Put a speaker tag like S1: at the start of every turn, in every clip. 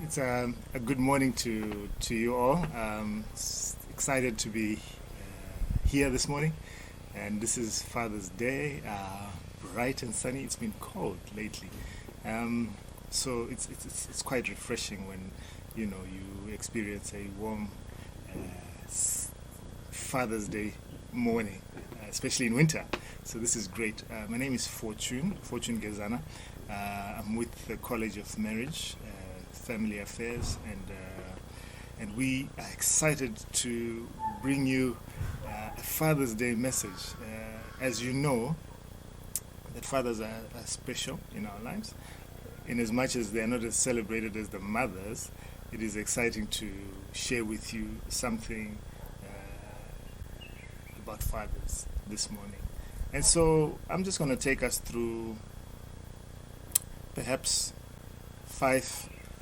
S1: It's a good morning to you all. Excited to be here this morning, and this is Father's Day, bright and sunny. It's been cold lately, so it's quite refreshing when you experience a warm Father's Day morning, especially in winter. So this is great. My name is Fortune Gezana. I'm with the College of Marriage, Family Affairs, and we are excited to bring you a Father's Day message. As you know, that fathers are special in our lives. In as much as they are not as celebrated as the mothers, it is exciting to share with you something about fathers this morning. And so I'm just going to take us through perhaps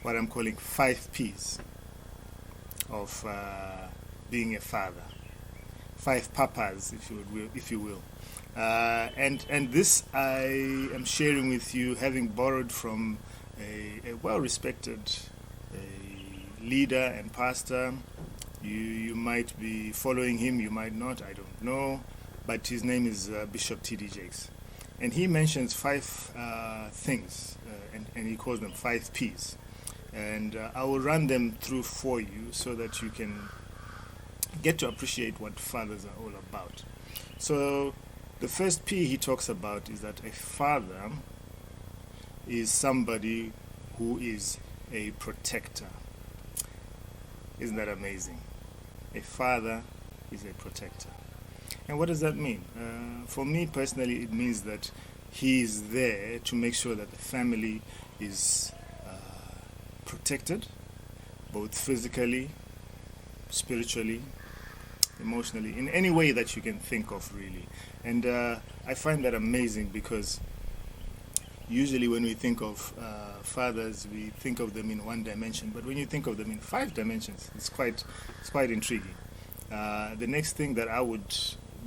S1: what I'm calling 5 P's of being a father. 5 papas, if you will. And this I am sharing with you, having borrowed from a well-respected leader and pastor. You might be following him, you might not, I don't know. But his name is Bishop T.D. Jakes. And he mentions 5 things, and he calls them 5 P's. And I will run them through for you so that you can get to appreciate what fathers are all about. So the first P he talks about is that a father is somebody who is a protector. Isn't that amazing? A father is a protector. And what does that mean? For me personally, it means that he is there to make sure that the family is protected, both physically, spiritually, emotionally, in any way that you can think of, really. And I find that amazing because usually when we think of fathers, we think of them in one dimension, but when you think of them in 5 dimensions, it's quite intriguing. The next thing that I would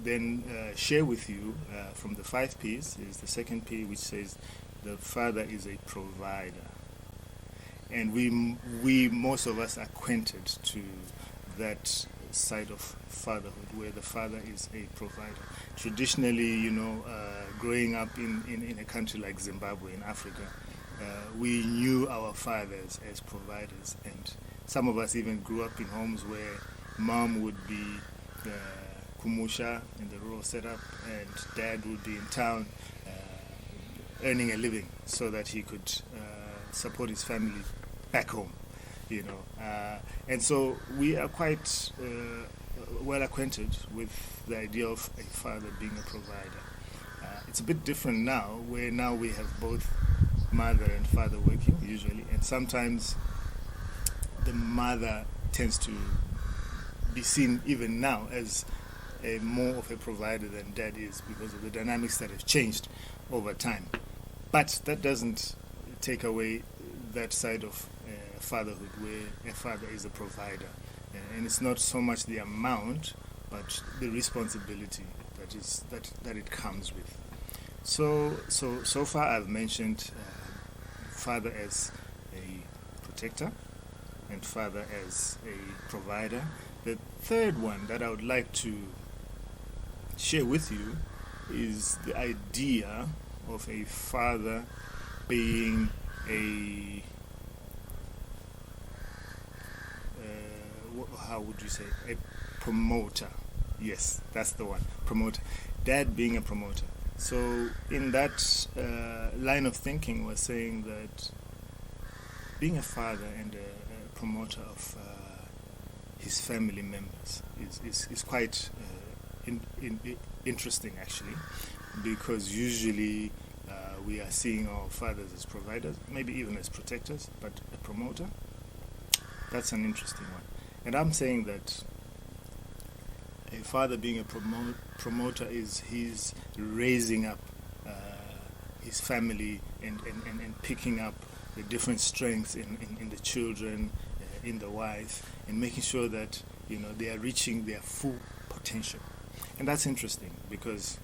S1: then share with you from the 5 P's is the second P, which says the father is a provider. And we most of us are acquainted to that side of fatherhood, where the father is a provider. Traditionally, growing up in a country like Zimbabwe in Africa, we knew our fathers as providers, and some of us even grew up in homes where mom would be the kumusha in the rural setup, and dad would be in town earning a living so that he could support his family back home. And so we are quite well acquainted with the idea of a father being a provider. It's a bit different now, where now we have both mother and father working usually, and sometimes the mother tends to be seen even now as more of a provider than dad is, because of the dynamics that have changed over time. But that doesn't take away that side of fatherhood, where a father is a provider, and it's not so much the amount, but the responsibility that it comes with. So far I've mentioned father as a protector and father as a provider. The third one that I would like to share with you is the idea of a father being a how would you say, a promoter. Yes, that's the one, promoter. Dad being a promoter. So in that line of thinking, we're saying that being a father and a promoter of his family members is quite interesting, actually, because usually we are seeing our fathers as providers, maybe even as protectors, but a promoter, that's an interesting one. And I'm saying that a father being a promoter is he's raising up his family and picking up the different strengths in the children, in the wife, and making sure that they are reaching their full potential. And that's interesting because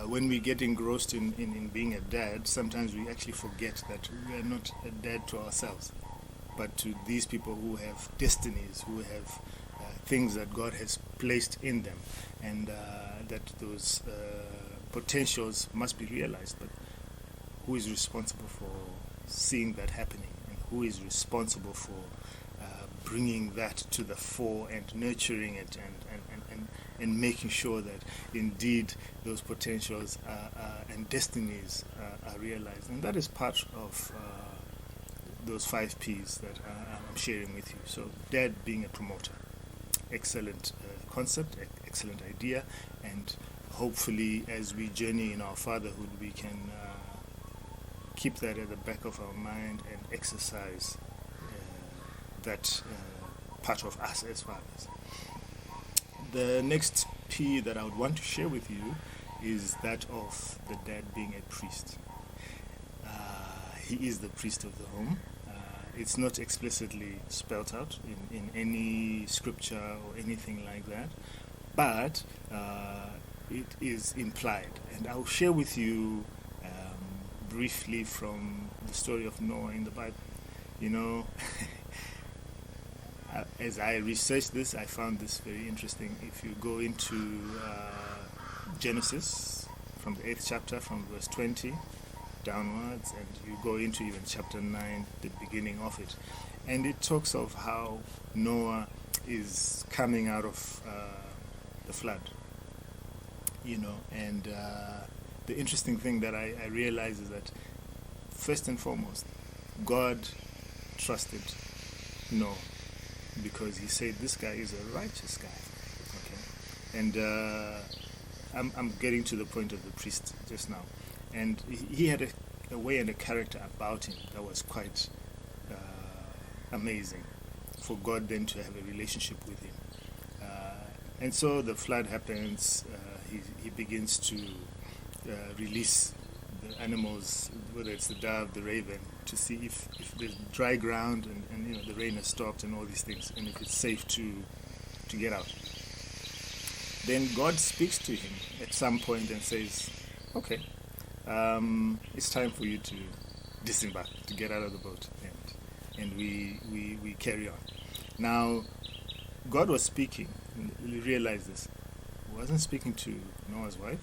S1: when we get engrossed in being a dad, sometimes we actually forget that we are not a dad to ourselves, but to these people who have destinies, who have things that God has placed in them, and that those potentials must be realized. But who is responsible for seeing that happening, and who is responsible for bringing that to the fore and nurturing it and making sure that indeed those potentials and destinies are realized. And that is part of those 5 P's that I'm sharing with you. So dad being a promoter, excellent concept, excellent idea, and hopefully as we journey in our fatherhood we can keep that at the back of our mind and exercise that part of us as fathers. The next P that I would want to share with you is that of the dad being a priest. He is the priest of the home. It's not explicitly spelt out in any scripture or anything like that, but it is implied. And I'll share with you briefly from the story of Noah in the Bible. You know, as I researched this, I found this very interesting. If you go into Genesis, from the 8th chapter, from verse 20 downwards, and you go into even chapter 9, the beginning of it, and it talks of how Noah is coming out of the flood, you know, and the interesting thing that I realize is that first and foremost, God trusted Noah, because he said this guy is a righteous guy. Okay, and I'm getting to the point of the priest just now, and he had a way and a character about him that was quite amazing for God then to have a relationship with him. And so the flood happens. He begins to release the animals, whether it's the dove, the raven, to see if there's dry ground and you know the rain has stopped and all these things, and if it's safe to get out. Then God speaks to him at some point and says, okay, it's time for you to disembark, to get out of the boat, and we carry on. Now, God was speaking, and we realize this. He wasn't speaking to Noah's wife.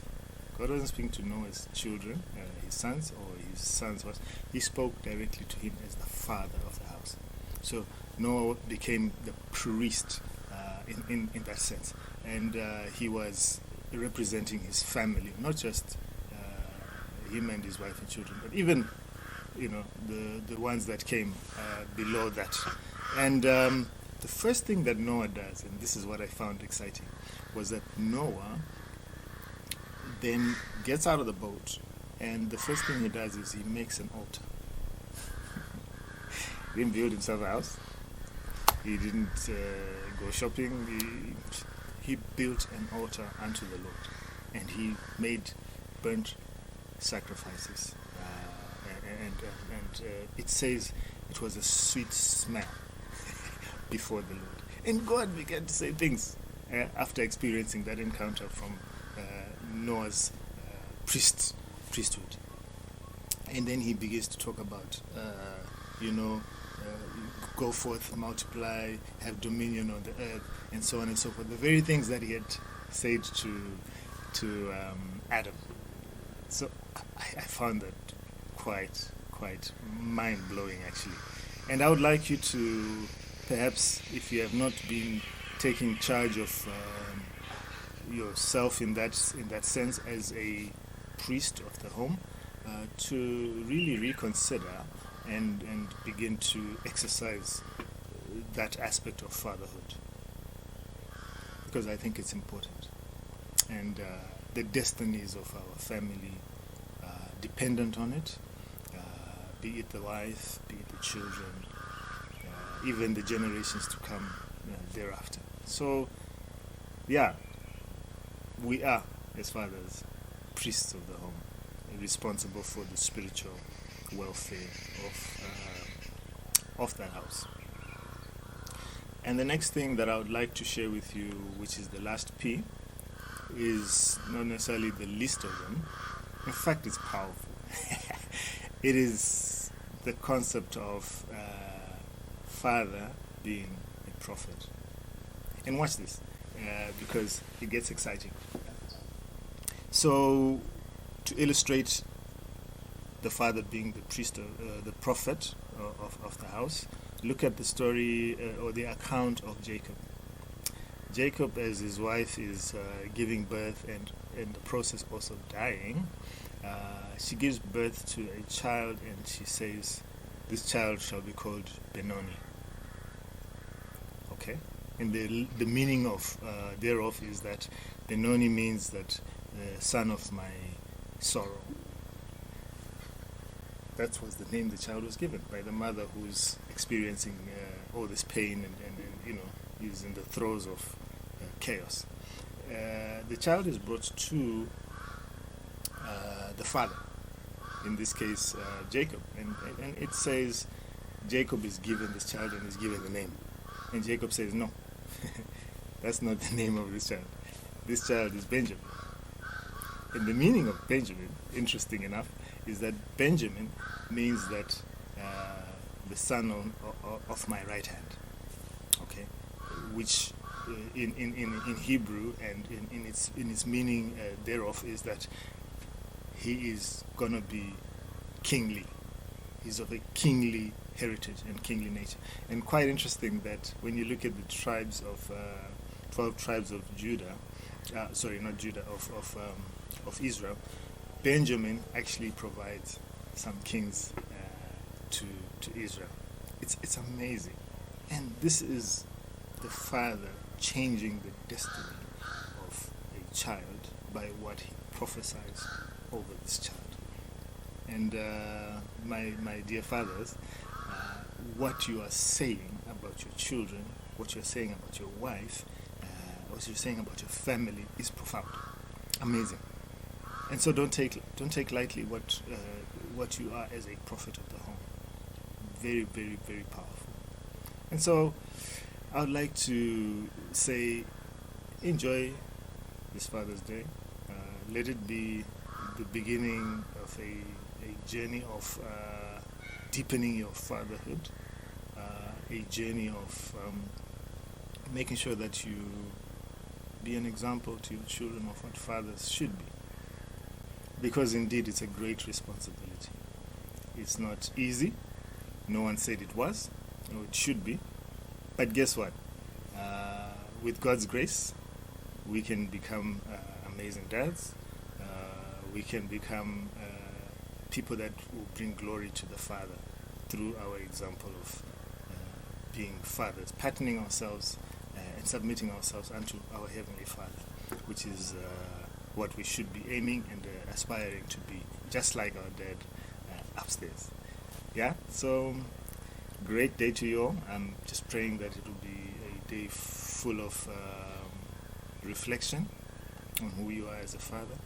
S1: God wasn't speaking to Noah's children, his sons, or his sons. He spoke directly to him as the father of the house. So Noah became the priest in that sense. And he was representing his family, not just him and his wife and children, but even, you know, the ones that came below that. And the first thing that Noah does, and this is what I found exciting, was that Noah then gets out of the boat, and the first thing he does is he makes an altar. He didn't build himself a house. He didn't go shopping. He built an altar unto the Lord, and he made burnt sacrifices. And it says it was a sweet smell before the Lord. And God began to say things after experiencing that encounter from Noah's priesthood. And then he begins to talk about, go forth, multiply, have dominion on the earth, and so on and so forth. The very things that he had said to Adam. So I found that quite mind-blowing, actually. And I would like you to, perhaps, if you have not been taking charge of yourself in that sense as a priest of the home, to really reconsider and begin to exercise that aspect of fatherhood, because I think it's important, and the destinies of our family are dependent on it, be it the wife, be it the children, even the generations to come thereafter. So yeah, we are, as fathers, priests of the home, responsible for the spiritual welfare of that house. And the next thing that I would like to share with you, which is the last P, is not necessarily the least of them. In fact, it's powerful. It is the concept of father being a prophet. And watch this, because it gets exciting. So, to illustrate the father being the priest, the prophet of the house, look at the story or the account of Jacob. Jacob, as his wife is giving birth and in the process also dying, she gives birth to a child, and she says, "This child shall be called Benoni." Okay, and the meaning of thereof is that Benoni means that the son of my sorrow. That was the name the child was given by the mother, who's experiencing all this pain and is in the throes of chaos. The child is brought to the father, in this case Jacob, and it says Jacob is given this child and is given the name, and Jacob says no, that's not the name of this child. This child is Benjamin. And the meaning of Benjamin, interesting enough, is that Benjamin means that the son of my right hand. Okay, which in Hebrew and in its meaning thereof is that he is gonna be kingly. He's of a kingly heritage and kingly nature. And quite interesting that when you look at the tribes of 12 tribes of Judah, not Judah, of Israel, Benjamin actually provides some kings to Israel. It's amazing. And this is the father changing the destiny of a child by what he prophesies over this child. And my dear fathers, what you are saying about your children, what you're saying about your wife, what you're saying about your family is profound, amazing. And so don't take lightly what you are as a prophet of the home. Very, very, very powerful. And so I would like to say, enjoy this Father's Day. Let it be the beginning of a journey of deepening your fatherhood, a journey of making sure that you be an example to your children of what fathers should be. Because indeed it's a great responsibility. It's not easy. No one said it was, or it should be. But guess what? With God's grace, we can become amazing dads. We can become people that will bring glory to the Father through our example of being fathers, patterning ourselves and submitting ourselves unto our Heavenly Father, which is what we should be aiming and aspiring to be, just like our dad upstairs. Yeah, so great day to you all. I'm just praying that it will be a day full of reflection on who you are as a father.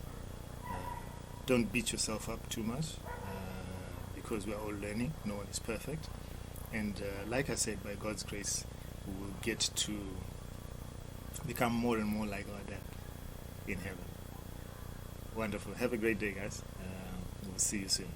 S1: Don't beat yourself up too much, because we're all learning. No one is perfect. And like I said, by God's grace, we will get to become more and more like our dad in heaven. Wonderful. Have a great day, guys. We'll see you soon.